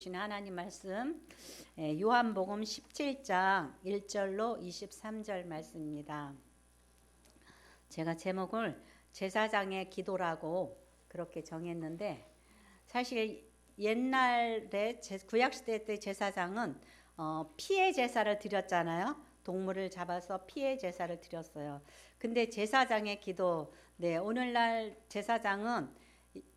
하나님 말씀 요한복음 17장 1절로 23절 말씀입니다. 제가 제목을 제사장의 기도라고 그렇게 정했는데, 사실 옛날에 구약시대 때 제사장은 피의 제사를 드렸잖아요. 동물을 잡아서 피의 제사를 드렸어요. 근데 제사장의 기도, 오늘날 제사장은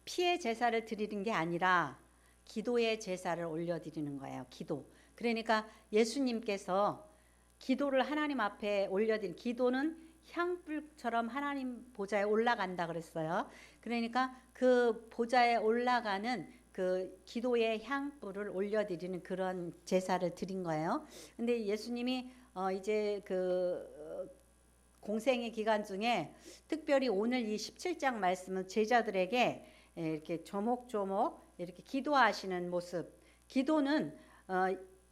피의 제사를 드리는 게 아니라 기도의 제사를 올려드리는 거예요. 기도. 그러니까 예수님께서 기도를 하나님 앞에 올려드린, 기도는 향불처럼 하나님 보좌에 올라간다 그랬어요. 그러니까 그 보좌에 올라가는 그 기도의 향불을 올려드리는 그런 제사를 드린 거예요. 근데 예수님이 이제 그 공생의 기간 중에 특별히 오늘 이 17장 말씀은 제자들에게 이렇게 조목조목 이렇게 기도하시는 모습. 기도는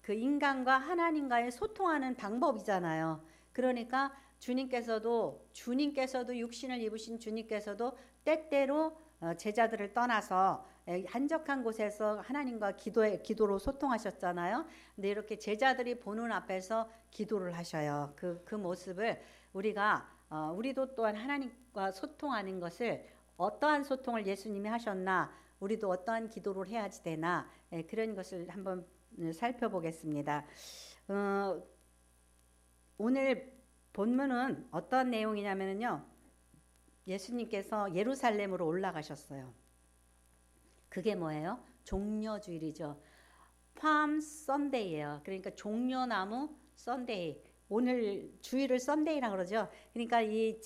그 인간과 하나님과의 소통하는 방법이잖아요. 그러니까 주님께서도 육신을 입으신 주님께서도 때때로 제자들을 떠나서 한적한 곳에서 하나님과 기도로 소통하셨잖아요. 근데 이렇게 제자들이 보는 앞에서 기도를 하셔요. 그 모습을 우리도 또한 하나님과 소통하는 것을, 어떠한 소통을 예수님이 하셨나, 우리도 어떠한 기도를 해야지 되나, 그런 것을 한번 살펴보겠습니다. 오늘 본문은 어떤 내용이냐면요, 예수님께서 예루살렘으로 올라가셨어요. 그게 뭐예요? 종려주일이죠. 팜 썬데이예요. 그러니까 종려나무 썬데이. 오늘 주일을 썬데이라고 그러죠. 그러니까 이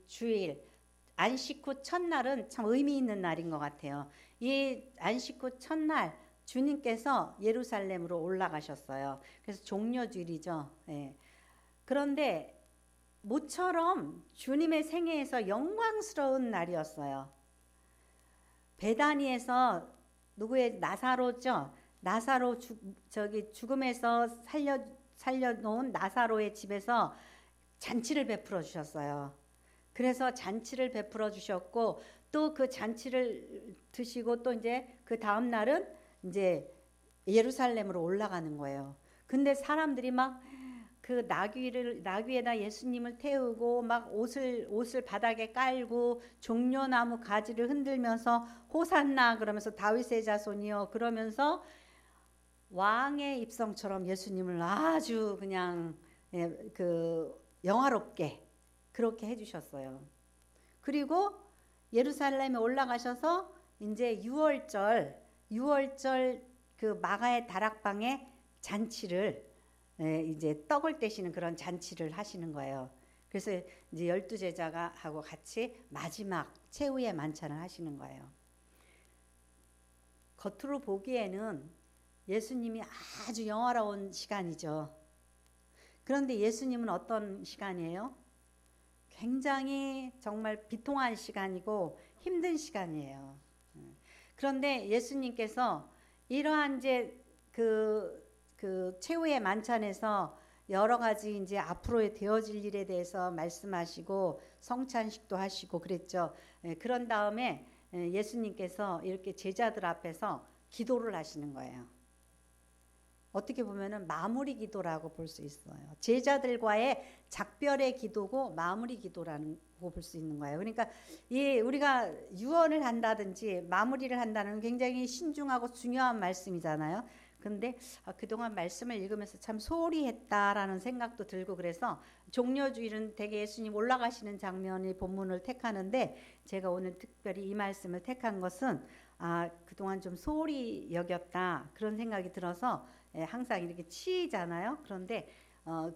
주일, 안식 후 첫날은 참 의미 있는 날인 것 같아요. 이 안식 후 첫날 주님께서 예루살렘으로 올라가셨어요. 그래서 종려주일이죠. 그런데 모처럼 주님의 생애에서 영광스러운 날이었어요. 베다니에서 누구의 나사로죠. 나사로 죽음에서 살려놓은 나사로의 집에서 잔치를 베풀어 주셨어요. 그래서 잔치를 베풀어 주셨고, 또 그 잔치를 드시고 또 이제 그 다음 날은 이제 예루살렘으로 올라가는 거예요. 근데 사람들이 막 그 나귀에다 예수님을 태우고 막 옷을 바닥에 깔고 종려나무 가지를 흔들면서 호산나 그러면서 다윗의 자손이요 그러면서 왕의 입성처럼 예수님을 아주 그냥 그 영화롭게 그렇게 해주셨어요. 그리고 예루살렘에 올라가셔서 이제 6월절 그 마가의 다락방에 잔치를, 이제 떡을 떼시는 그런 잔치를 하시는 거예요. 그래서 이제 12제자가 하고 같이 마지막 최후의 만찬을 하시는 거예요. 겉으로 보기에는 예수님이 아주 영화로운 시간이죠. 그런데 예수님은 어떤 시간이에요? 굉장히 정말 비통한 시간이고 힘든 시간이에요. 그런데 예수님께서 이러한 이제 그 최후의 만찬에서 여러 가지 이제 앞으로 되어질 일에 대해서 말씀하시고 성찬식도 하시고 그랬죠. 그런 다음에 예수님께서 이렇게 제자들 앞에서 기도를 하시는 거예요. 어떻게 보면은 마무리 기도라고 볼 수 있어요. 제자들과의 작별의 기도고 마무리 기도라고 볼 수 있는 거예요. 그러니까 우리가 유언을 한다든지 마무리를 한다는 굉장히 신중하고 중요한 말씀이잖아요. 근데 그동안 말씀을 읽으면서 참 소홀히 했다라는 생각도 들고, 그래서 종려주일은 대개 예수님 올라가시는 장면의 본문을 택하는데, 제가 오늘 특별히 이 말씀을 택한 것은 그동안 좀 소홀히 여겼다 그런 생각이 들어서 항상 이렇게 치이잖아요. 그런데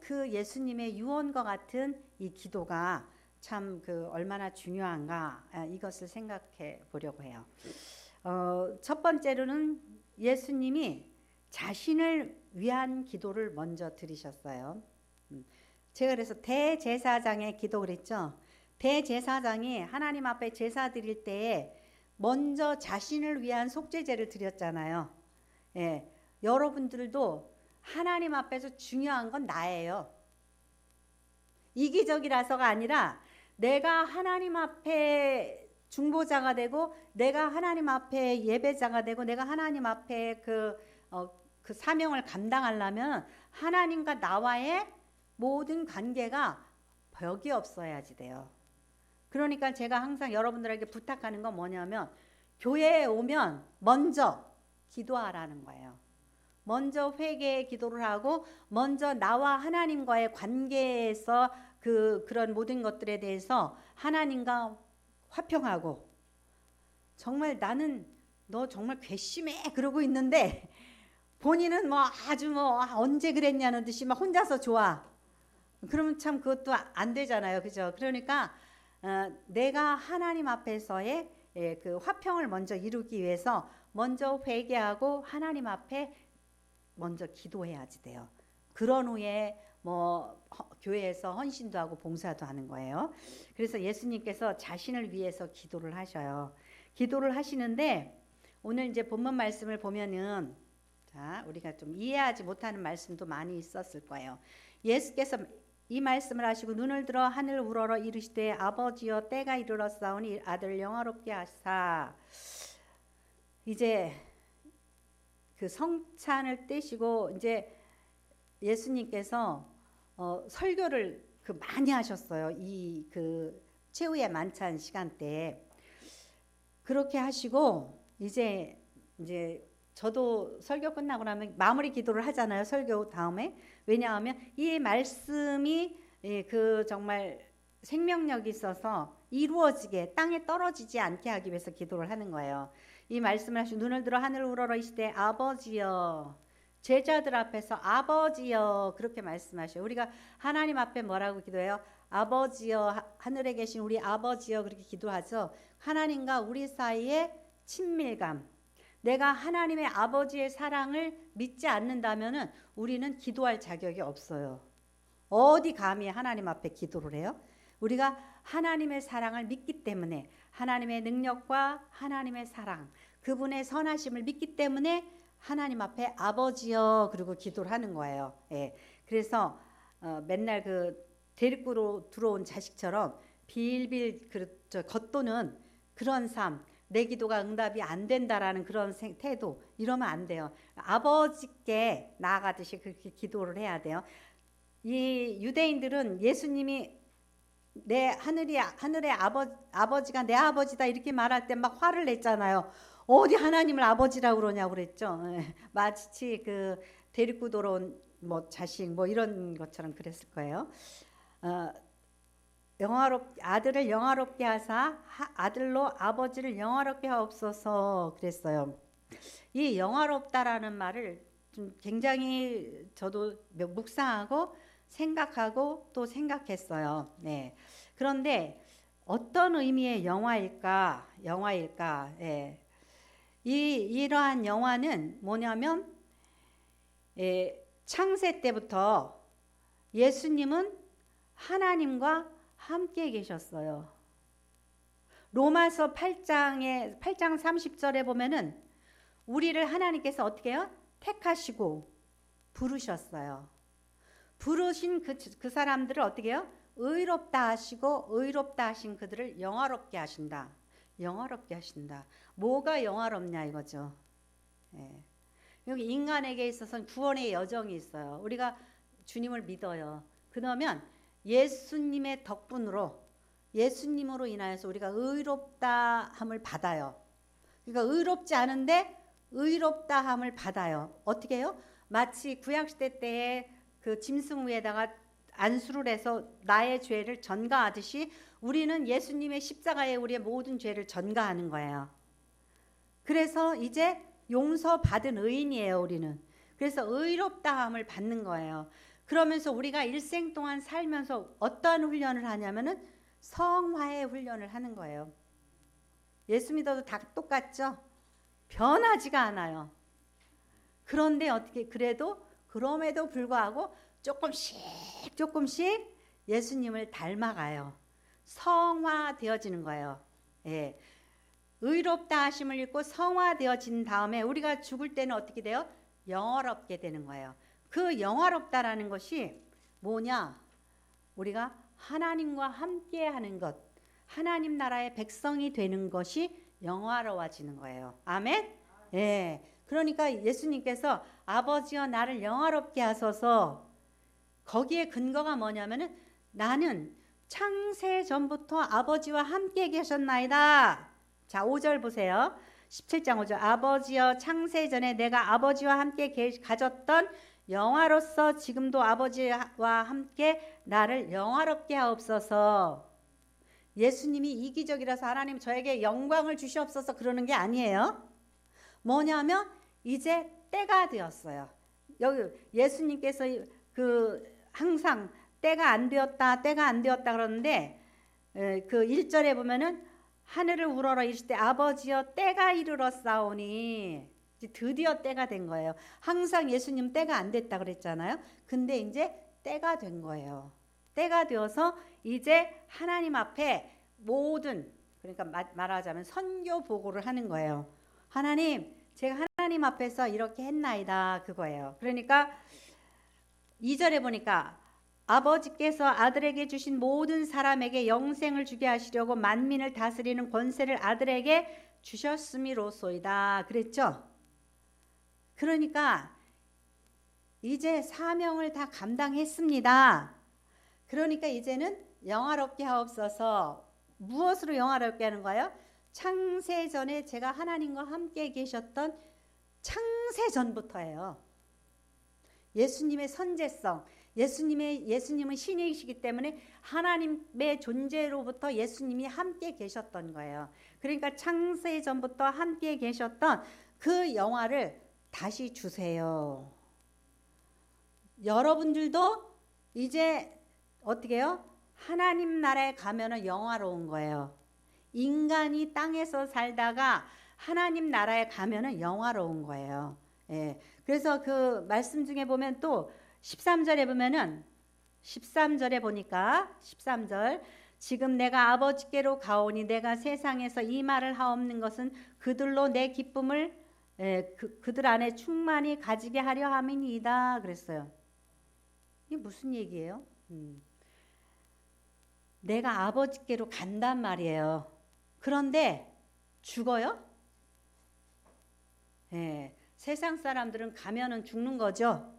그 예수님의 유언과 같은 이 기도가 참 얼마나 중요한가, 이것을 생각해 보려고 해요. 첫 번째로는 예수님이 자신을 위한 기도를 먼저 드리셨어요. 제가 그래서 대제사장의 기도 그랬죠. 대제사장이 하나님 앞에 제사 드릴 때에 먼저 자신을 위한 속죄제를 드렸잖아요. 여러분들도 하나님 앞에서 중요한 건 나예요. 이기적이라서가 아니라 내가 하나님 앞에 중보자가 되고 내가 하나님 앞에 예배자가 되고 내가 하나님 앞에 그 사명을 감당하려면 하나님과 나와의 모든 관계가 벽이 없어야지 돼요. 그러니까 제가 항상 여러분들에게 부탁하는 건 뭐냐면 교회에 오면 먼저 기도하라는 거예요. 먼저 회개의 기도를 하고 먼저 나와 하나님과의 관계에서 그런 모든 것들에 대해서 하나님과 화평하고 정말 나는 너 정말 괘씸해 그러고 있는데 본인은 뭐 아주 뭐 언제 그랬냐는 듯이 막 혼자서 좋아. 그러면 참 그것도 안 되잖아요. 그죠? 그러니까 내가 하나님 앞에서의 그 화평을 먼저 이루기 위해서 먼저 회개하고 하나님 앞에 먼저 기도해야지 돼요. 그런 후에 뭐 교회에서 헌신도 하고 봉사도 하는 거예요. 그래서 예수님께서 자신을 위해서 기도를 하셔요. 기도를 하시는데 오늘 이제 본문 말씀을 보면은 자, 우리가 좀 이해하지 못하는 말씀도 많이 있었을 거예요. 예수께서 이 말씀을 하시고 눈을 들어 하늘 우러러 이르시되 아버지여 때가 이르렀사오니 아들 영화롭게 하사. 이제 그 성찬을 떼시고 이제 예수님께서 설교를 많이 하셨어요. 이 그 최후의 만찬 시간대에 그렇게 하시고 이제 저도 설교 끝나고 나면 마무리 기도를 하잖아요. 설교 다음에. 왜냐하면 이 말씀이 그 정말 생명력이 있어서 이루어지게 땅에 떨어지지 않게 하기 위해서 기도를 하는 거예요. 이 말씀을 하시고 눈을 들어 하늘 우러러 이시되 아버지여. 제자들 앞에서 아버지여 그렇게 말씀하셔요. 우리가 하나님 앞에 뭐라고 기도해요? 아버지여, 하늘에 계신 우리 아버지여 그렇게 기도하죠. 하나님과 우리 사이의 친밀감. 내가 하나님의 아버지의 사랑을 믿지 않는다면은 우리는 기도할 자격이 없어요. 어디 감히 하나님 앞에 기도를 해요? 우리가 하나님의 사랑을 믿기 때문에 하나님의 능력과 하나님의 사랑, 그분의 선하심을 믿기 때문에 하나님 앞에 아버지여 그리고 기도를 하는 거예요. 예. 그래서 맨날 그 데리고 들어온 자식처럼 빌빌 겉도는 그런 삶, 내 기도가 응답이 안 된다라는 그런 태도 이러면 안 돼요. 아버지께 나아가듯이 그렇게 기도를 해야 돼요. 이 유대인들은 예수님이 내 하늘의 아버지가 내 아버지다 이렇게 말할 때 막 화를 냈잖아요. 어디 하나님을 아버지라고 그러냐고 그랬죠. 마치 그 데리고 들어온 뭐 자식 뭐 이런 것처럼 그랬을 거예요. 아들을 영화롭게 하사 아들로 아버지를 영화롭게 하옵소서 그랬어요. 이 영화롭다라는 말을 좀 굉장히 저도 묵상하고 생각하고 또 생각했어요. 네. 그런데 어떤 의미의 영화일까? 예. 이러한 영화는 뭐냐면 창세 때부터 예수님은 하나님과 함께 계셨어요. 로마서 8장 30절에 보면은 우리를 하나님께서 어떻게 해요? 택하시고 부르셨어요. 부르신 그 사람들을 어떻게 해요? 의롭다 하시고 의롭다 하신 그들을 영화롭게 하신다. 영화롭게 하신다. 뭐가 영화롭냐 이거죠. 예. 여기 인간에게 있어서는 구원의 여정이 있어요. 우리가 주님을 믿어요. 그러면 예수님의 덕분으로 예수님으로 인하여서 우리가 의롭다함을 받아요. 그러니까 의롭지 않은데 의롭다함을 받아요. 어떻게 해요? 마치 구약시대 때에 그 짐승 위에다가 안수를 해서 나의 죄를 전가하듯이 우리는 예수님의 십자가에 우리의 모든 죄를 전가하는 거예요. 그래서 이제 용서받은 의인이에요, 우리는. 그래서 의롭다함을 받는 거예요. 그러면서 우리가 일생 동안 살면서 어떠한 훈련을 하냐면은 성화의 훈련을 하는 거예요. 예수 믿어도 다 똑같죠? 변하지가 않아요. 그런데 어떻게 그래도 그럼에도 불구하고 조금씩 예수님을 닮아가요. 성화되어지는 거예요. 예. 의롭다 하심을 입고 성화되어진 다음에 우리가 죽을 때는 어떻게 돼요? 영화롭게 되는 거예요. 그 영화롭다라는 것이 뭐냐? 우리가 하나님과 함께 하는 것, 하나님 나라의 백성이 되는 것이 영화로워지는 거예요. 아멘? 예. 그러니까 예수님께서 아버지여 나를 영화롭게 하소서, 거기에 근거가 뭐냐면은 나는 창세 전부터 아버지와 함께 계셨나이다. 자, 5절 보세요. 17장 5절. 아버지여 창세 전에 내가 아버지와 함께 가졌던 영화로서 지금도 아버지와 함께 나를 영화롭게 하옵소서. 예수님이 이기적이라서 하나님 저에게 영광을 주시옵소서 그러는 게 아니에요. 뭐냐면 이제 때가 되었어요. 여기 예수님께서 항상 때가 안 되었다 그러는데 그 1절에 보면은 하늘을 우러러 이르실 때 아버지여 때가 이르렀사오니, 드디어 때가 된 거예요. 항상 예수님 때가 안 됐다 그랬잖아요. 근데 이제 때가 된 거예요. 때가 되어서 이제 하나님 앞에 모든, 그러니까 말하자면 선교 보고를 하는 거예요. 하나님, 제가 하나님 앞에서 이렇게 했나이다, 그거예요. 그러니까 2절에 보니까 아버지께서 아들에게 주신 모든 사람에게 영생을 주게 하시려고 만민을 다스리는 권세를 아들에게 주셨음이로소이다 그랬죠. 그러니까 이제 사명을 다 감당했습니다. 그러니까 이제는 영화롭게 하옵소서. 무엇으로 영화롭게 하는 거예요? 창세 전에 제가 하나님과 함께 계셨던 창세 전부터예요. 예수님의 선제성, 예수님은 신이시기 때문에 하나님의 존재로부터 예수님이 함께 계셨던 거예요. 그러니까 창세 전부터 함께 계셨던 그 영화를 다시 주세요. 여러분들도 이제 어떻게 해요? 하나님 나라에 가면은 영화로운 거예요. 인간이 땅에서 살다가 하나님 나라에 가면은 영화로운 거예요. 예. 그래서 그 말씀 중에 보면 또 13절에 보면은 13절에 보니까 13절 지금 내가 아버지께로 가오니 내가 세상에서 이 말을 하옵는 것은 그들로 내 기쁨을 그들 안에 충만히 가지게 하려 함이니이다 그랬어요. 이게 무슨 얘기예요? 내가 아버지께로 간단 말이에요. 그런데 죽어요? 예, 세상 사람들은 가면은 죽는 거죠.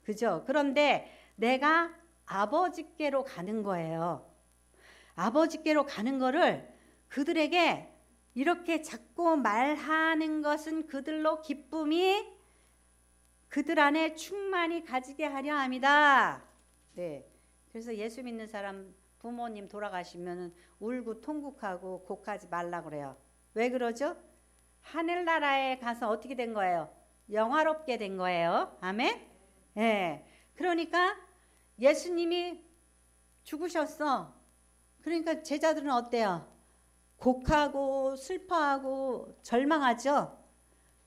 그죠? 그런데 내가 아버지께로 가는 거예요. 아버지께로 가는 거를 그들에게 이렇게 자꾸 말하는 것은 그들로 기쁨이 그들 안에 충만히 가지게 하려 합니다. 네. 그래서 예수 믿는 사람 부모님 돌아가시면 울고 통곡하고 곡하지 말라 그래요. 왜 그러죠? 하늘나라에 가서 어떻게 된 거예요? 영화롭게 된 거예요. 아멘? 예. 그러니까 예수님이 죽으셨어. 그러니까 제자들은 어때요? 곡하고 슬퍼하고 절망하죠.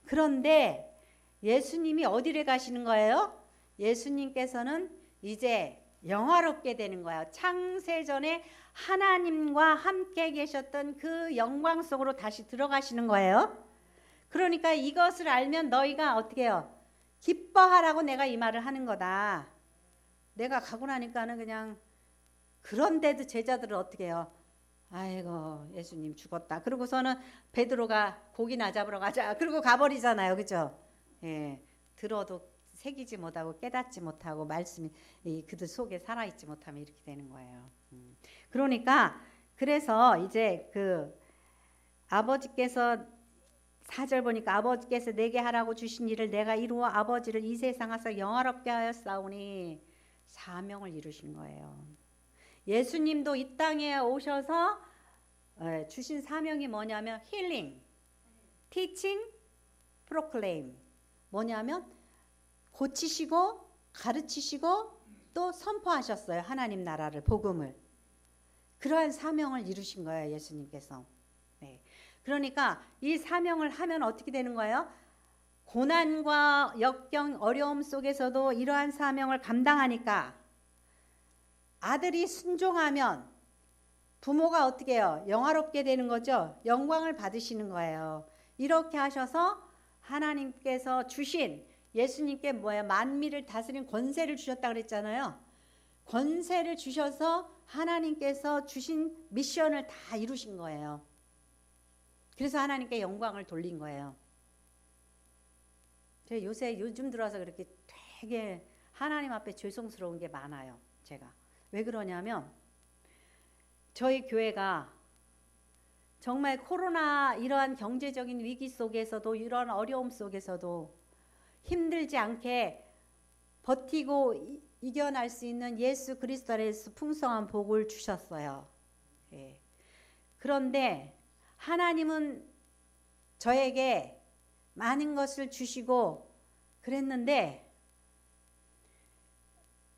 그런데 예수님이 어디를 가시는 거예요? 예수님께서는 이제 영화롭게 되는 거예요. 창세전에 하나님과 함께 계셨던 그 영광 속으로 다시 들어가시는 거예요. 그러니까 이것을 알면 너희가 어떻게 해요? 기뻐하라고 내가 이 말을 하는 거다. 내가 가고 나니까는 그냥, 그런데도 제자들은 어떻게 해요? 아이고 예수님 죽었다. 그러고서는 베드로가 고기나 잡으러 가자. 그러고 가버리잖아요. 그죠? 예, 들어도 새기지 못하고 깨닫지 못하고 말씀이 그들 속에 살아있지 못하면 이렇게 되는 거예요. 그러니까 그래서 이제 그 아버지께서 4절 보니까 아버지께서 내게 하라고 주신 일을 내가 이루어 아버지를 이 세상에서 영화롭게 하였사오니 사명을 이루신 거예요. 예수님도 이 땅에 오셔서 주신 사명이 뭐냐면 힐링, 티칭, 프로클레임. 뭐냐면 고치시고 가르치시고 또 선포하셨어요. 하나님 나라를, 복음을. 그러한 사명을 이루신 거예요. 예수님께서. 네. 그러니까 이 사명을 하면 어떻게 되는 거예요? 고난과 역경, 어려움 속에서도 이러한 사명을 감당하니까 아들이 순종하면 부모가 어떻게 해요? 영화롭게 되는 거죠. 영광을 받으시는 거예요. 이렇게 하셔서 하나님께서 주신 예수님께 만미를 다스린 권세를 주셨다 그랬잖아요. 권세를 주셔서 하나님께서 주신 미션을 다 이루신 거예요. 그래서 하나님께 영광을 돌린 거예요. 제가 요즘 들어서 그렇게 되게 하나님 앞에 죄송스러운 게 많아요. 제가 왜 그러냐면 저희 교회가 정말 코로나 이러한 경제적인 위기 속에서도 이런 어려움 속에서도 힘들지 않게 버티고 이겨낼 수 있는 예수 그리스도 안에서 풍성한 복을 주셨어요. 예. 그런데 하나님은 저에게 많은 것을 주시고 그랬는데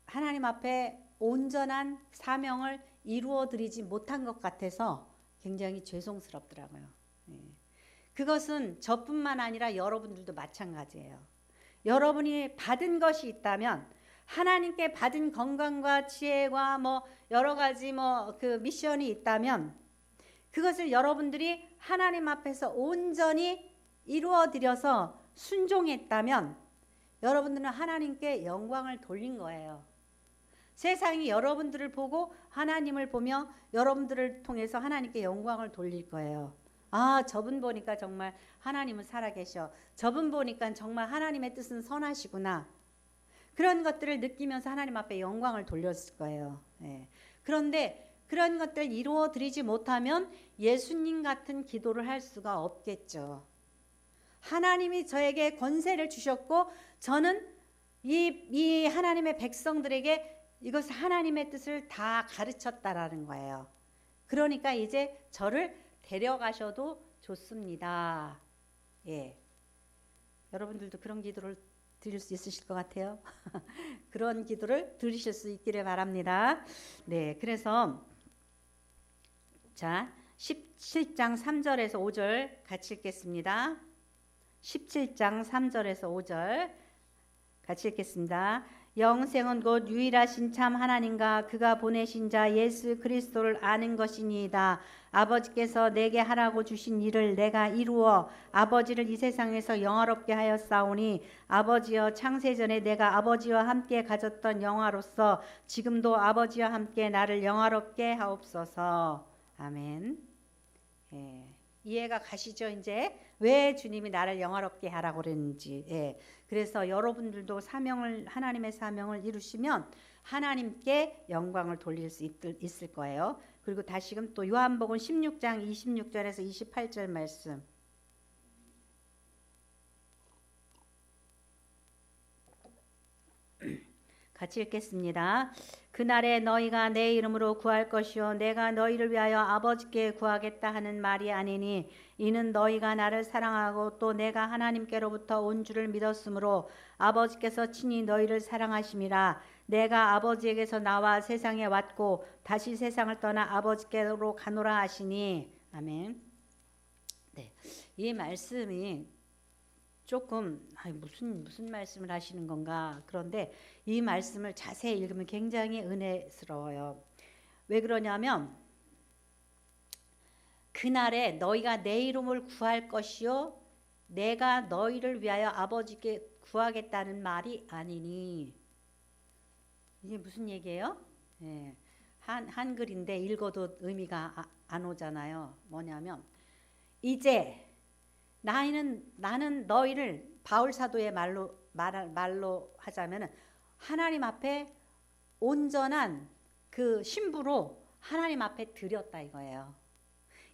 하나님 앞에 온전한 사명을 이루어 드리지 못한 것 같아서 굉장히 죄송스럽더라고요. 예. 그것은 저뿐만 아니라 여러분들도 마찬가지예요. 여러분이 받은 것이 있다면 하나님께 받은 건강과 지혜와 여러 가지 그 미션이 있다면 그것을 여러분들이 하나님 앞에서 온전히 이루어 드려서 순종했다면 여러분들은 하나님께 영광을 돌린 거예요. 세상이 여러분들을 보고 하나님을 보며 여러분들을 통해서 하나님께 영광을 돌릴 거예요. 아, 저분 보니까 정말 하나님은 살아계셔. 저분 보니까 정말 하나님의 뜻은 선하시구나. 그런 것들을 느끼면서 하나님 앞에 영광을 돌렸을 거예요. 예. 그런데 그런 것들 이루어 드리지 못하면 예수님 같은 기도를 할 수가 없겠죠. 하나님이 저에게 권세를 주셨고 저는 이 하나님의 백성들에게 이것을 하나님의 뜻을 다 가르쳤다라는 거예요. 그러니까 이제 저를 데려가셔도 좋습니다. 예. 여러분들도 그런 기도를 드릴 수 있으실 것 같아요. 그런 기도를 드리실 수 있기를 바랍니다. 네, 그래서 자 17장 3절에서 5절 같이 읽겠습니다. 17장 3절에서 5절 같이 읽겠습니다. 영생은 곧 유일하신 참 하나님과 그가 보내신 자 예수 그리스도를 아는 것이니이다. 아버지께서 내게 하라고 주신 일을 내가 이루어 아버지를 이 세상에서 영화롭게 하였사오니 아버지여 창세전에 내가 아버지와 함께 가졌던 영화로서 지금도 아버지와 함께 나를 영화롭게 하옵소서. 아멘. 예. 이해가 가시죠? 이제 왜 주님이 나를 영화롭게 하라고 그랬는지. 예. 그래서 여러분들도 하나님의 사명을 이루시면 하나님께 영광을 돌릴 수 있을 거예요. 그리고 다시금 또 요한복음 16장 26절에서 28절 말씀. 같이 읽겠습니다. 그날에 너희가 내 이름으로 구할 것이요 내가 너희를 위하여 아버지께 구하겠다 하는 말이 아니니 이는 너희가 나를 사랑하고 또 내가 하나님께로부터 온 줄을 믿었으므로 아버지께서 친히 너희를 사랑하심이라. 내가 아버지에게서 나와 세상에 왔고 다시 세상을 떠나 아버지께로 가노라 하시니. 아멘. 네, 이 말씀이 조금 무슨 말씀을 하시는 건가. 그런데 이 말씀을 자세히 읽으면 굉장히 은혜스러워요. 왜 그러냐면 그날에 너희가 내 이름을 구할 것이요 내가 너희를 위하여 아버지께 구하겠다는 말이 아니니. 이게 무슨 얘기예요? 예, 한글인데 읽어도 의미가 안 오잖아요. 뭐냐면 이제 나는 너희를 바울 사도의 말로 하자면은 하나님 앞에 온전한 그 신부로 하나님 앞에 드렸다 이거예요.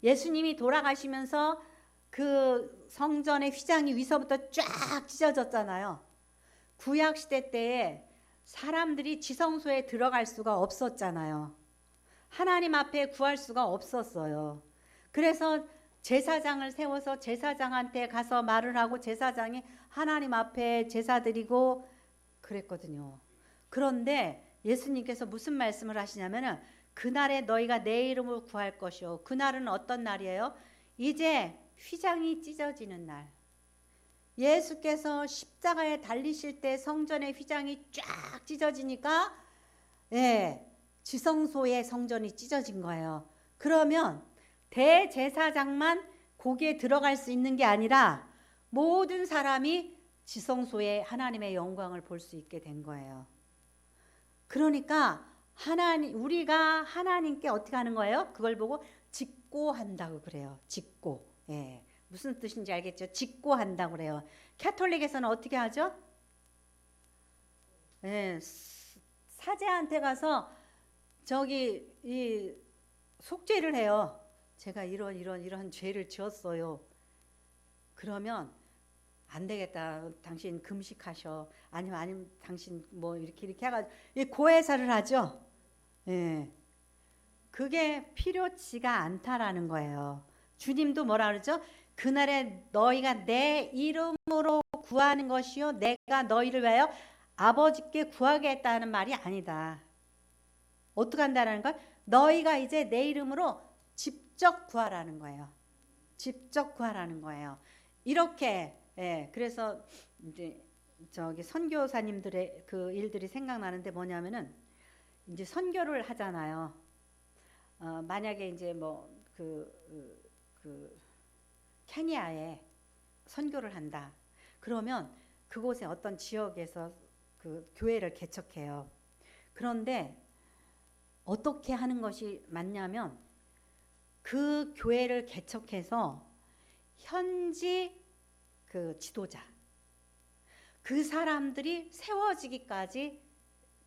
예수님이 돌아가시면서 그 성전의 휘장이 위서부터 쫙 찢어졌잖아요. 구약 시대 때에 사람들이 지성소에 들어갈 수가 없었잖아요. 하나님 앞에 구할 수가 없었어요. 그래서 제사장을 세워서 제사장한테 가서 말을 하고 제사장이 하나님 앞에 제사 드리고 그랬거든요. 그런데 예수님께서 무슨 말씀을 하시냐면은 그날에 너희가 내 이름을 구할 것이요. 그날은 어떤 날이에요? 이제 휘장이 찢어지는 날. 예수께서 십자가에 달리실 때 성전의 휘장이 쫙 찢어지니까 지성소의 성전이 찢어진 거예요. 그러면 대제사장만 거기에 들어갈 수 있는 게 아니라 모든 사람이 지성소에 하나님의 영광을 볼 수 있게 된 거예요. 그러니까 하나님, 우리가 하나님께 어떻게 하는 거예요? 그걸 보고 직고한다고 그래요. 직고. 예. 무슨 뜻인지 알겠죠? 직고한다고 그래요. 캐톨릭에서는 어떻게 하죠? 예. 사제한테 가서 저기 이 속죄를 해요. 제가 이런 죄를 지었어요. 그러면 안 되겠다. 당신 금식하셔. 아니면 당신 뭐 이렇게 해가지고 고해사를 하죠. 예. 그게 필요치가 않다라는 거예요. 주님도 뭐라 그러죠? 그날에 너희가 내 이름으로 구하는 것이요 내가 너희를 위하여 아버지께 구하겠다는 말이 아니다. 어떻게 한다는 걸? 너희가 이제 내 이름으로 직접 구하라는 거예요. 직접 구하라는 거예요. 이렇게 그래서 이제 저기 선교사님들의 그 일들이 생각나는데 뭐냐면은 이제 선교를 하잖아요. 만약에 이제 뭐 그 케냐에 선교를 한다. 그러면 그곳에 어떤 지역에서 그 교회를 개척해요. 그런데 어떻게 하는 것이 맞냐면 그 교회를 개척해서 현지 그 지도자 그 사람들이 세워지기까지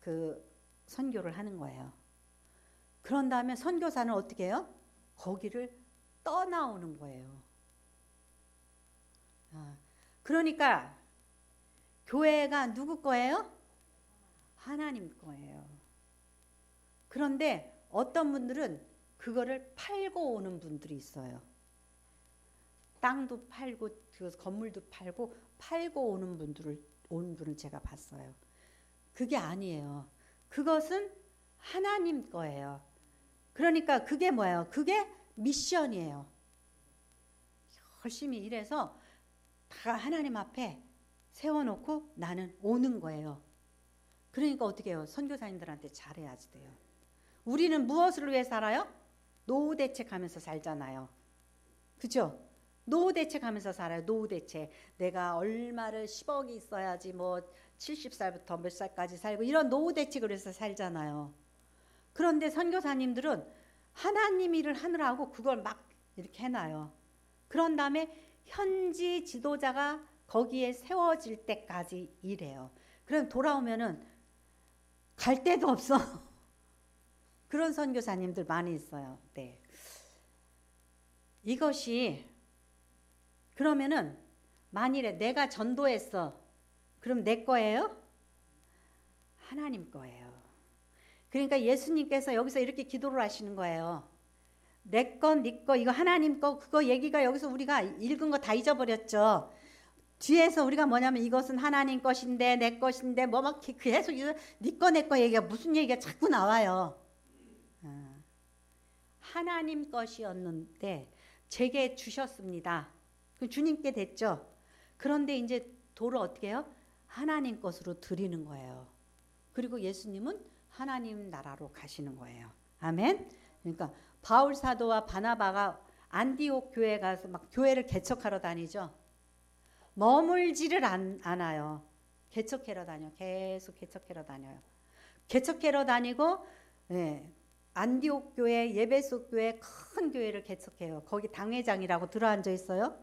그 선교를 하는 거예요. 그런 다음에 선교사는 어떻게 해요? 거기를 떠나오는 거예요. 그러니까 교회가 누구 거예요? 하나님 거예요. 그런데 어떤 분들은 그거를 팔고 오는 분들이 있어요. 땅도 팔고 그 건물도 팔고 오는 분을 제가 봤어요. 그게 아니에요. 그것은 하나님 거예요. 그러니까 그게 뭐예요? 그게 미션이에요. 열심히 일해서 다 하나님 앞에 세워놓고 나는 오는 거예요. 그러니까 어떻게 해요? 선교사님들한테 잘해야지 돼요. 우리는 무엇을 위해 살아요? 노후 대책하면서 살잖아요. 그죠? 노후 대책하면서 살아요. 노후 대책. 내가 얼마를 10억이 있어야지 뭐 70살부터 몇 살까지 살고 이런 노후 대책을 해서 살잖아요. 그런데 선교사님들은 하나님 일을 하느라고 그걸 막 이렇게 해놔요. 그런 다음에 현지 지도자가 거기에 세워질 때까지 일해요. 그럼 돌아오면은 갈 데도 없어. 그런 선교사님들 많이 있어요. 네. 이것이 그러면은 만일에 내가 전도했어. 그럼 내 거예요? 하나님 거예요. 그러니까 예수님께서 여기서 이렇게 기도를 하시는 거예요. 내 거, 네 거, 이거 하나님 거, 그거 얘기가 여기서 우리가 읽은 거 다 잊어버렸죠. 뒤에서 우리가 뭐냐면 이것은 하나님 것인데 내 것인데 뭐 막 계속 네 거, 내 거 얘기가 무슨 얘기가 자꾸 나와요. 하나님 것이었는데 제게 주셨습니다. 주님께 됐죠. 그런데 이제 도를 어떻게 해요? 하나님 것으로 드리는 거예요. 그리고 예수님은 하나님 나라로 가시는 거예요. 아멘. 그러니까 바울 사도와 바나바가 안디옥 교회에 가서 막 교회를 개척하러 다니죠. 머물지를 않아요. 개척하러 다녀. 계속 개척하러 다녀요. 개척하러 다니고 안디옥 교회, 예배소 교회 큰 교회를 개척해요. 거기 당회장이라고 들어앉아 있어요.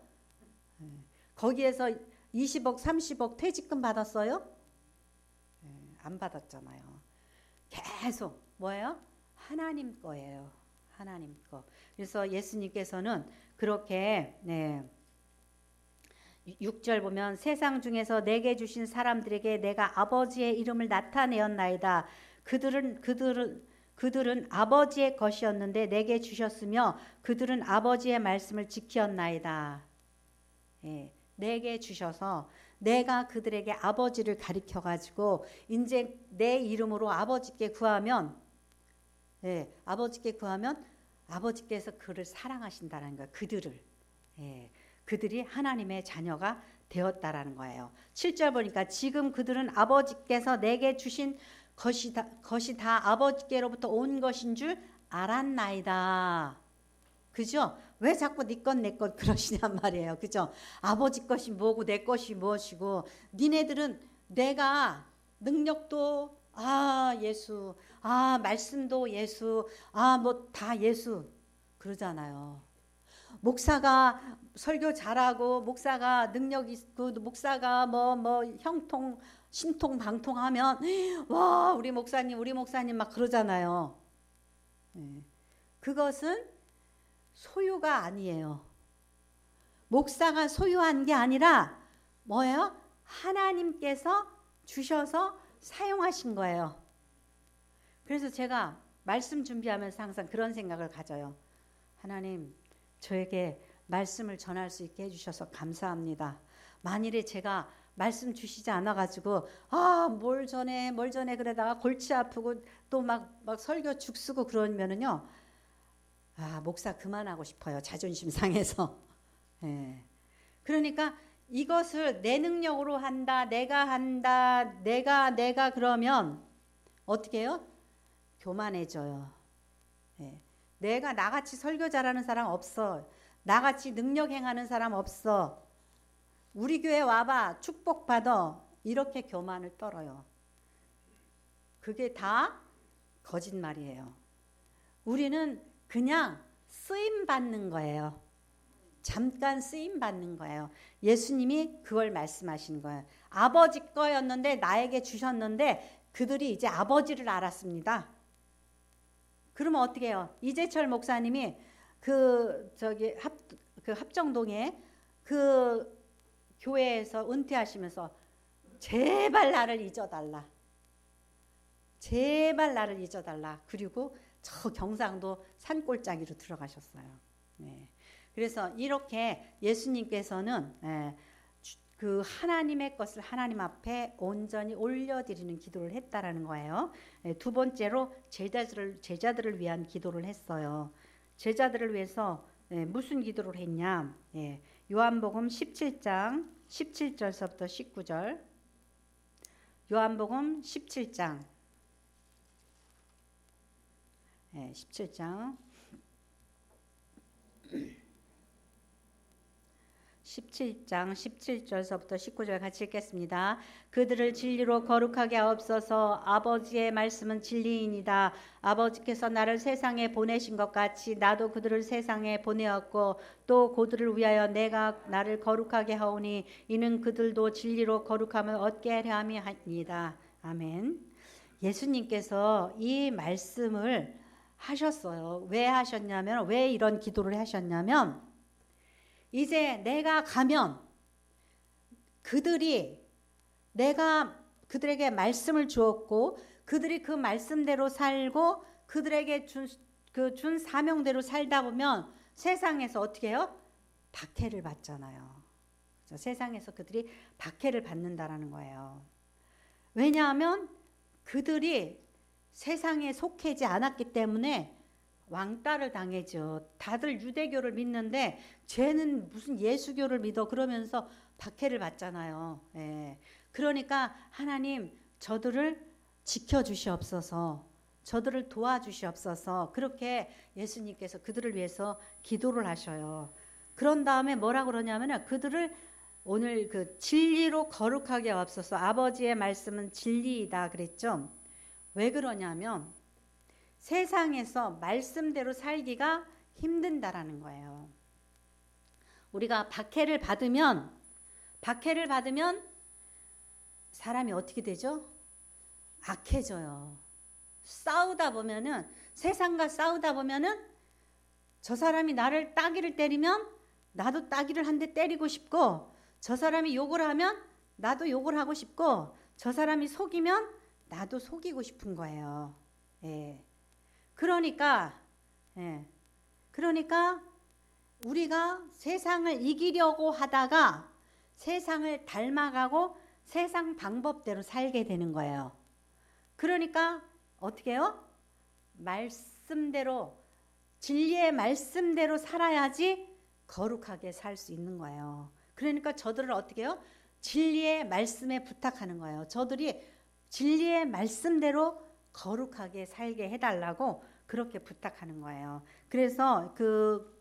거기에서 20억, 30억 퇴직금 받았어요? 안 받았잖아요. 계속 뭐예요? 하나님 거예요. 하나님 거. 그래서 예수님께서는 그렇게 6절 보면 세상 중에서 내게 주신 사람들에게 내가 아버지의 이름을 나타내었나이다. 그들은 아버지의 것이었는데 내게 주셨으며 그들은 아버지의 말씀을 지켰나이다. 내게 주셔서 내가 그들에게 아버지를 가리켜 가지고 이제 내 이름으로 아버지께 구하면 아버지께 구하면 아버지께서 그를 사랑하신다는 거예요. 그들이 하나님의 자녀가 되었다라는 거예요. 7절 보니까 지금 그들은 아버지께서 내게 주신 것이 다 아버지께로부터 온 것인 줄 알았나이다. 그죠? 왜 자꾸 네 것 내 것 그러시냔 말이에요. 그죠? 아버지 것이 뭐고 내 것이 무엇이고 니네들은 내가 능력도 예수, 말씀도 예수, 뭐 다 예수 그러잖아요. 목사가 설교 잘하고 목사가 능력 있고 목사가 뭐 형통 신통 방통하면 와 우리 목사님 막 그러잖아요. 그것은 소유가 아니에요. 목사가 소유한 게 아니라 뭐예요? 하나님께서 주셔서 사용하신 거예요. 그래서 제가 말씀 준비하면서 항상 그런 생각을 가져요. 하나님, 저에게 말씀을 전할 수 있게 해주셔서 감사합니다. 만일에 제가 말씀 주시지 않아가지고 뭘 전해 그러다가 골치 아프고 또 막 설교 죽쓰고 그러면은요, 목사 그만하고 싶어요. 자존심 상해서. 예. 그러니까 이것을 내 능력으로 한다, 내가 그러면 어떻게 해요? 교만해져요. 예. 내가 나같이 설교 잘하는 사람 없어. 나같이 능력 행하는 사람 없어. 우리 교회 와봐. 축복받아. 이렇게 교만을 떨어요. 그게 다 거짓말이에요. 우리는 그냥 쓰임 받는 거예요. 잠깐 쓰임 받는 거예요. 예수님이 그걸 말씀하시는 거예요. 아버지 거였는데 나에게 주셨는데 그들이 이제 아버지를 알았습니다. 그러면 어떻게 해요? 이재철 목사님이 그 합정동에 그 교회에서 은퇴하시면서 제발 나를 잊어달라. 제발 나를 잊어달라. 그리고 저 경상도 산골짜기로 들어가셨어요. 네. 그래서 이렇게 예수님께서는 그 하나님의 것을 하나님 앞에 온전히 올려드리는 기도를 했다라는 거예요. 두 번째로 제자들을 위한 기도를 했어요. 제자들을 위해서 무슨 기도를 했냐? 요한복음 17장 17절서부터 19절. 요한복음 17장 17장 17장 17절서부터 19절 같이 읽겠습니다. 그들을 진리로 거룩하게 하옵소서. 아버지의 말씀은 진리이니이다. 아버지께서 나를 세상에 보내신 것 같이 나도 그들을 세상에 보내었고 또 그들을 위하여 내가 나를 거룩하게 하오니 이는 그들도 진리로 거룩함을 얻게 하려 함이니이다. 아멘. 예수님께서 이 말씀을 하셨어요. 왜 하셨냐면, 왜 이런 기도를 하셨냐면, 이제 내가 가면 내가 그들에게 말씀을 주었고 그들이 그 말씀대로 살고 그들에게 준 사명대로 살다 보면 세상에서 어떻게 해요? 박해를 받잖아요. 세상에서 그들이 박해를 받는다라는 거예요. 왜냐하면 그들이 세상에 속하지 않았기 때문에 왕따를 당해죠. 다들 유대교를 믿는데 쟤는 무슨 예수교를 믿어 그러면서 박해를 받잖아요. 그러니까 하나님 저들을 지켜주시옵소서. 저들을 도와주시옵소서. 그렇게 예수님께서 그들을 위해서 기도를 하셔요. 그런 다음에 뭐라 그러냐면 그들을 오늘 그 진리로 거룩하게 하옵소서. 아버지의 말씀은 진리이다 그랬죠. 왜 그러냐면 세상에서 말씀대로 살기가 힘든다라는 거예요. 우리가 박해를 받으면 사람이 어떻게 되죠? 악해져요. 세상과 싸우다 보면은 저 사람이 나를 따귀를 때리면 나도 따귀를 한 대 때리고 싶고 저 사람이 욕을 하면 나도 욕을 하고 싶고 저 사람이 속이면 나도 속이고 싶은 거예요. 그러니까 우리가 세상을 이기려고 하다가 세상을 닮아가고 세상 방법대로 살게 되는 거예요. 그러니까 어떻게 해요? 말씀대로 진리의 말씀대로 살아야지 거룩하게 살 수 있는 거예요. 그러니까 저들을 어떻게 해요? 진리의 말씀에 부탁하는 거예요. 저들이 진리의 말씀대로 거룩하게 살게 해달라고 그렇게 부탁하는 거예요. 그래서 그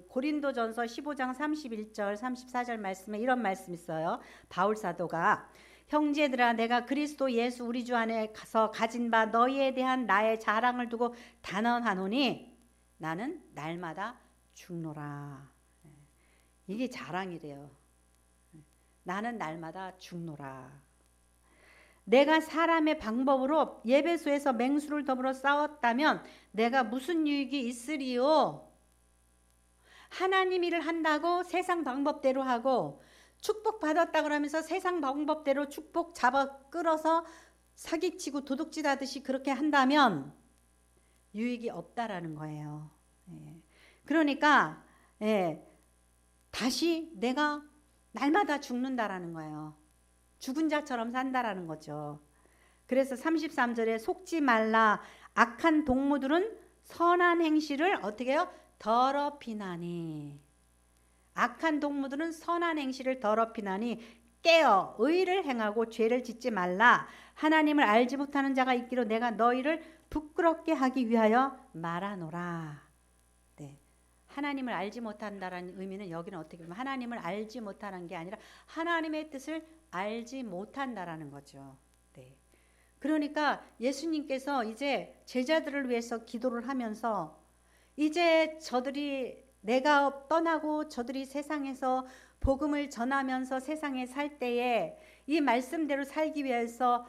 고린도전서 15장 31절 34절 말씀에 이런 말씀이 있어요. 바울 사도가 형제들아 내가 그리스도 예수 우리 주 안에 가서 가진 바 너희에 대한 나의 자랑을 두고 단언하노니 나는 날마다 죽노라. 이게 자랑이래요. 나는 날마다 죽노라. 내가 사람의 방법으로 예배소에서 맹수를 더불어 싸웠다면 내가 무슨 유익이 있으리요? 하나님 일을 한다고 세상 방법대로 하고 축복 받았다 그러면서 세상 방법대로 축복 잡아 끌어서 사기치고 도둑질 하듯이 그렇게 한다면 유익이 없다라는 거예요. 그러니까 다시 내가 날마다 죽는다라는 거예요. 죽은 자처럼 산다라는 거죠. 그래서 33절에 속지 말라. 악한 동무들은 선한 행실을 어떻게 해요? 더럽히나니. 악한 동무들은 선한 행실을 더럽히나니 깨어 의를 행하고 죄를 짓지 말라. 하나님을 알지 못하는 자가 있기로 내가 너희를 부끄럽게 하기 위하여 말하노라. 네. 하나님을 알지 못한다라는 의미는 여기는 어떻게 보면 하나님을 알지 못하는 게 아니라 하나님의 뜻을 알지 못한다라는 거죠. 네. 그러니까 예수님께서 이제 제자들을 위해서 기도를 하면서 이제 저들이 내가 떠나고 저들이 세상에서 복음을 전하면서 세상에 살 때에 이 말씀대로 살기 위해서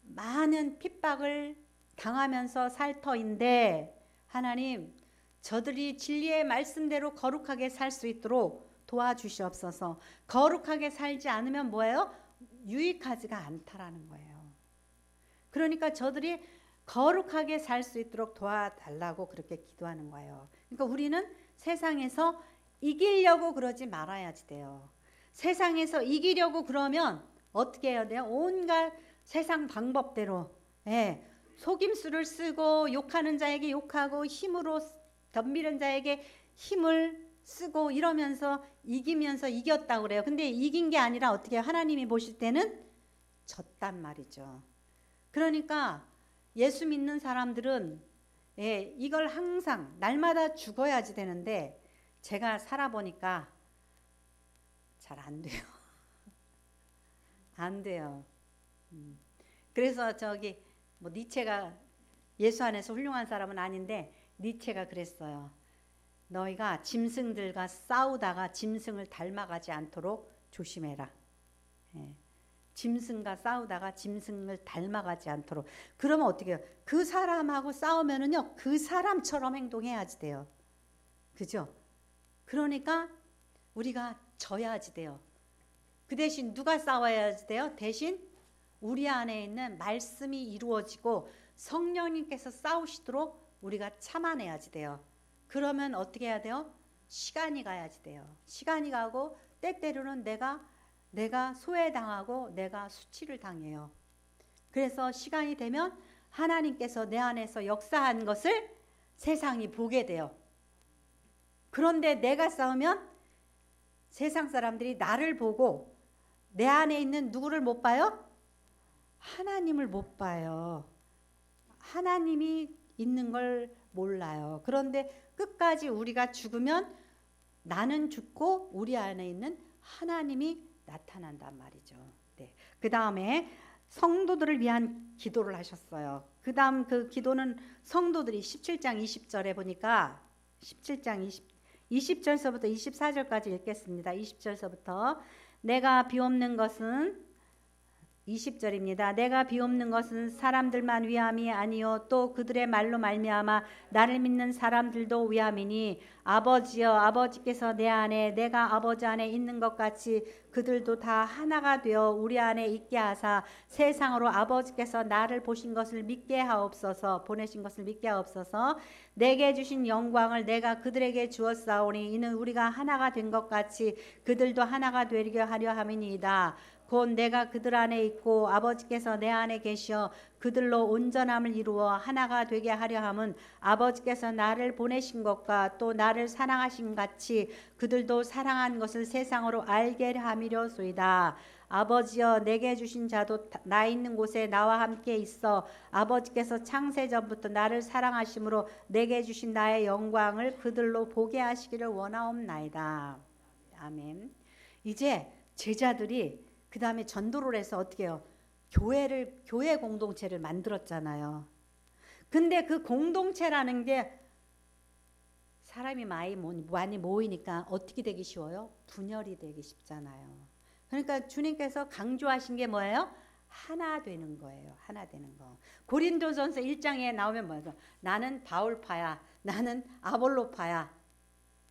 많은 핍박을 당하면서 살 터인데 하나님 저들이 진리의 말씀대로 거룩하게 살 수 있도록 도와주시옵소서. 거룩하게 살지 않으면 뭐예요? 유익하지가 않다라는 거예요. 그러니까 저들이 거룩하게 살 수 있도록 도와달라고 그렇게 기도하는 거예요. 그러니까 우리는 세상에서 이기려고 그러지 말아야지 돼요. 세상에서 이기려고 그러면 어떻게 해야 돼요? 온갖 세상 방법대로 속임수를 쓰고 욕하는 자에게 욕하고 힘으로 덤비는 자에게 힘을 쓰고 이러면서 이기면서 이겼다고 그래요. 근데 이긴 게 아니라 어떻게 하나님이 보실 때는 졌단 말이죠. 그러니까 예수 믿는 사람들은 이걸 항상 날마다 죽어야지 되는데 제가 살아보니까 잘 안 돼요. 안 돼요. 그래서 저기 뭐 니체가 예수 안에서 훌륭한 사람은 아닌데 니체가 그랬어요. 너희가 짐승들과 싸우다가 짐승을 닮아가지 않도록 조심해라. 짐승과 싸우다가 짐승을 닮아가지 않도록. 그러면 어떻게 해요? 그 사람하고 싸우면은요, 그 사람처럼 행동해야지 돼요. 그죠? 그러니까 우리가 져야지 돼요. 그 대신 누가 싸워야지 돼요? 대신 우리 안에 있는 말씀이 이루어지고 성령님께서 싸우시도록 우리가 참아내야지 돼요. 그러면 어떻게 해야 돼요? 시간이 가야지 돼요. 시간이 가고 때때로는 내가 소외당하고 내가 수치를 당해요. 그래서 시간이 되면 하나님께서 내 안에서 역사한 것을 세상이 보게 돼요. 그런데 내가 싸우면 세상 사람들이 나를 보고 내 안에 있는 누구를 못 봐요? 하나님을 못 봐요. 하나님이 있는 걸 몰라요. 그런데 끝까지 우리가 죽으면 나는 죽고 우리 안에 있는 하나님이 나타난단 말이죠. 네. 그 다음에 성도들을 위한 기도를 하셨어요. 그 다음 그 기도는 성도들이 17장 20절에 보니까 17장 20절서부터 24절까지 읽겠습니다. 20절서부터 내가 비옵는 것은 20절입니다. 내가 비옵는 것은 사람들만 위함이 아니요 또 그들의 말로 말미암아 나를 믿는 사람들도 위함이니 아버지여 아버지께서 내 안에 내가 아버지 안에 있는 것 같이 그들도 다 하나가 되어 우리 안에 있게 하사 세상으로 아버지께서 나를 보신 것을 믿게 하옵소서. 보내신 것을 믿게 하옵소서. 내게 주신 영광을 내가 그들에게 주었사오니 이는 우리가 하나가 된 것 같이 그들도 하나가 되게 하려 함이니이다. 곧 내가 그들 안에 있고 아버지께서 내 안에 계시어 그들로 온전함을 이루어 하나가 되게 하려 함은 아버지께서 나를 보내신 것과 또 나를 사랑하신 같이 그들도 사랑한 것을 세상으로 알게 함이려소이다. 아버지여 내게 주신 자도 나 있는 곳에 나와 함께 있어 아버지께서 창세전부터 나를 사랑하심으로 내게 주신 나의 영광을 그들로 보게 하시기를 원하옵나이다. 아멘. 이제 제자들이 그 다음에 전도를 해서 어떻게 해요? 교회 공동체를 만들었잖아요. 근데 그 공동체라는 게 사람이 많이 모이니까 어떻게 되기 쉬워요? 분열이 되기 쉽잖아요. 그러니까 주님께서 강조하신 게 뭐예요? 하나 되는 거예요. 하나 되는 거. 고린도전서 1장에 나오면 뭐예요? 나는 바울파야. 나는 아볼로파야.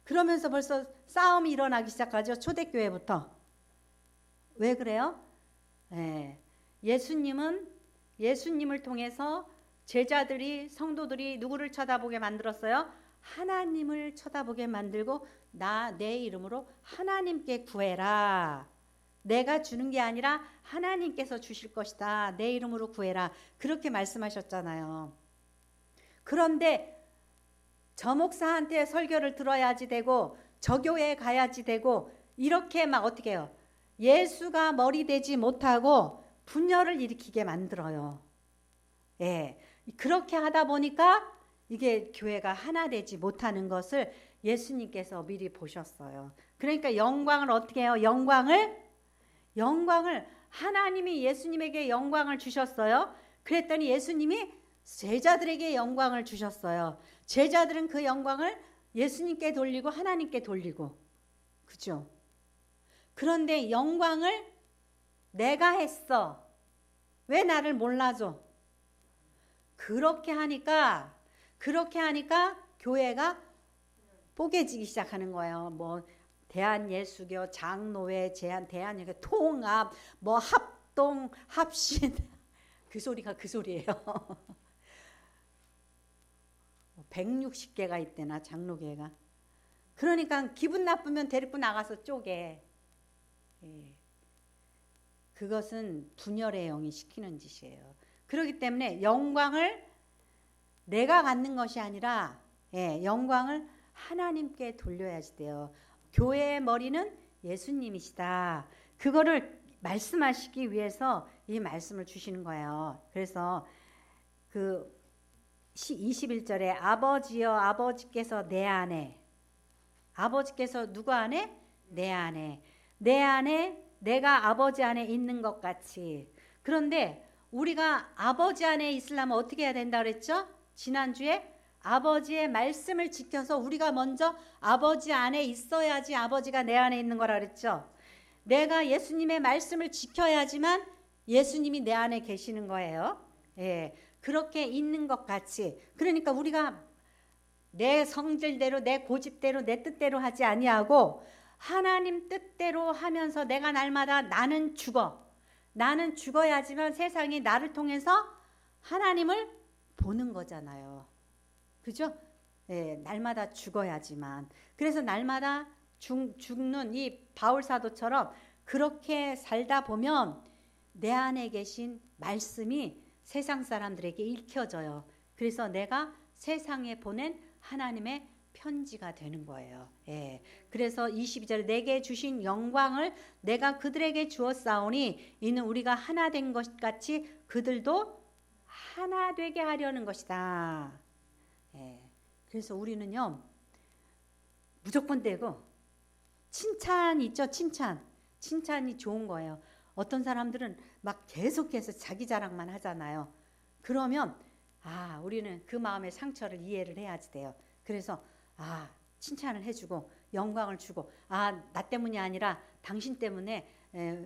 그러면서 벌써 싸움이 일어나기 시작하죠. 초대교회부터. 왜 그래요? 네. 예수님을 통해서 제자들이 성도들이 누구를 쳐다보게 만들었어요? 하나님을 쳐다보게 만들고 내 이름으로 하나님께 구해라. 내가 주는 게 아니라 하나님께서 주실 것이다. 내 이름으로 구해라. 그렇게 말씀하셨잖아요. 그런데 저 목사한테 설교를 들어야지 되고 저 교회에 가야지 되고 이렇게 막 어떻게 해요? 예수가 머리 되지 못하고 분열을 일으키게 만들어요. 예, 그렇게 하다 보니까 이게 교회가 하나 되지 못하는 것을 예수님께서 미리 보셨어요. 그러니까 영광을 어떻게 해요? 영광을 하나님이 예수님에게 영광을 주셨어요. 그랬더니 예수님이 제자들에게 영광을 주셨어요. 제자들은 그 영광을 예수님께 돌리고 하나님께 돌리고, 그죠? 그런데 영광을 내가 했어. 왜 나를 몰라줘? 그렇게 하니까 교회가 뽀개지기 시작하는 거예요. 뭐 대한예수교, 장로회, 대한예교, 통합, 뭐 합동, 합신 그 소리가 그 소리예요. 160개가 있대나 장로교회가. 그러니까 기분 나쁘면 데리고 나가서 쪼개. 예. 그것은 분열의 영이 시키는 짓이에요. 그렇기 때문에 영광을 내가 갖는 것이 아니라 영광을 하나님께 돌려야지 돼요. 교회의 머리는 예수님이시다. 그거를 말씀하시기 위해서 이 말씀을 주시는 거예요. 그래서 그 21절에 아버지여 아버지께서 내 안에, 아버지께서 누구 안에? 내 안에. 내 안에 내가 아버지 안에 있는 것 같이. 그런데 우리가 아버지 안에 있으려면 어떻게 해야 된다 그랬죠? 지난주에 아버지의 말씀을 지켜서 우리가 먼저 아버지 안에 있어야지 아버지가 내 안에 있는 거라 그랬죠. 내가 예수님의 말씀을 지켜야지만 예수님이 내 안에 계시는 거예요. 예, 그렇게 있는 것 같이. 그러니까 우리가 내 성질대로 내 고집대로 내 뜻대로 하지 아니하고 하나님 뜻대로 하면서 내가 날마다 나는 죽어야지만 세상이 나를 통해서 하나님을 보는 거잖아요. 그죠? 네, 날마다 죽어야지만. 그래서 날마다 죽는 이 바울 사도처럼 그렇게 살다 보면 내 안에 계신 말씀이 세상 사람들에게 읽혀져요. 그래서 내가 세상에 보낸 하나님의 편지가 되는 거예요. 예. 그래서 22절 내게 주신 영광을 내가 그들에게 주었사오니 이는 우리가 하나 된 것 같이 그들도 하나 되게 하려는 것이다. 예. 그래서 우리는요 무조건 되고 칭찬 있죠. 칭찬이 좋은 거예요. 어떤 사람들은 막 계속해서 자기 자랑만 하잖아요. 그러면 우리는 그 마음의 상처를 이해를 해야지 돼요. 그래서 칭찬을 해주고 영광을 주고 나 때문이 아니라 당신 때문에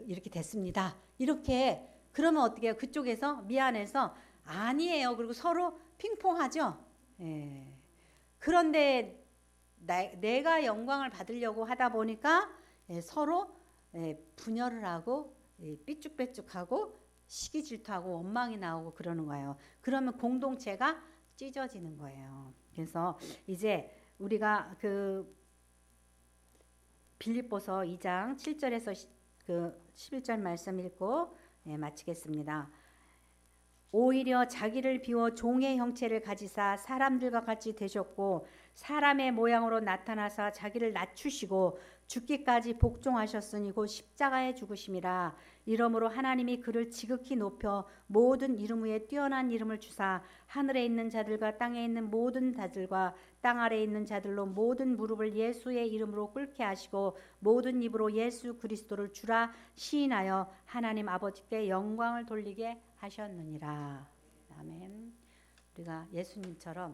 이렇게 됐습니다. 이렇게 그러면 어떻게 해요? 그쪽에서 미안해서 아니에요. 그리고 서로 핑퐁하죠. 예. 그런데 내가 영광을 받으려고 하다 보니까 서로 분열을 하고 삐쭉빼쭉하고 시기 질투하고 원망이 나오고 그러는 거예요. 그러면 공동체가 찢어지는 거예요. 그래서 이제 우리가 그 빌립보서 2장 7절에서 그 11절 말씀 읽고 마치겠습니다. 오히려 자기를 비워 종의 형체를 가지사 사람들과 같이 되셨고 사람의 모양으로 나타나사 자기를 낮추시고 죽기까지 복종하셨으니 곧 십자가에 죽으심이라. 이러므로 하나님이 그를 지극히 높여 모든 이름 위에 뛰어난 이름을 주사 하늘에 있는 자들과 땅에 있는 모든 자들과 땅 아래에 있는 자들로 모든 무릎을 예수의 이름으로 꿇게 하시고 모든 입으로 예수 그리스도를 주라 시인하여 하나님 아버지께 영광을 돌리게 하셨느니라. 아멘. 우리가 예수님처럼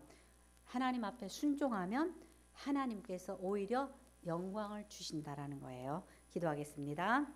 하나님 앞에 순종하면 하나님께서 오히려 영광을 주신다라는 거예요. 기도하겠습니다.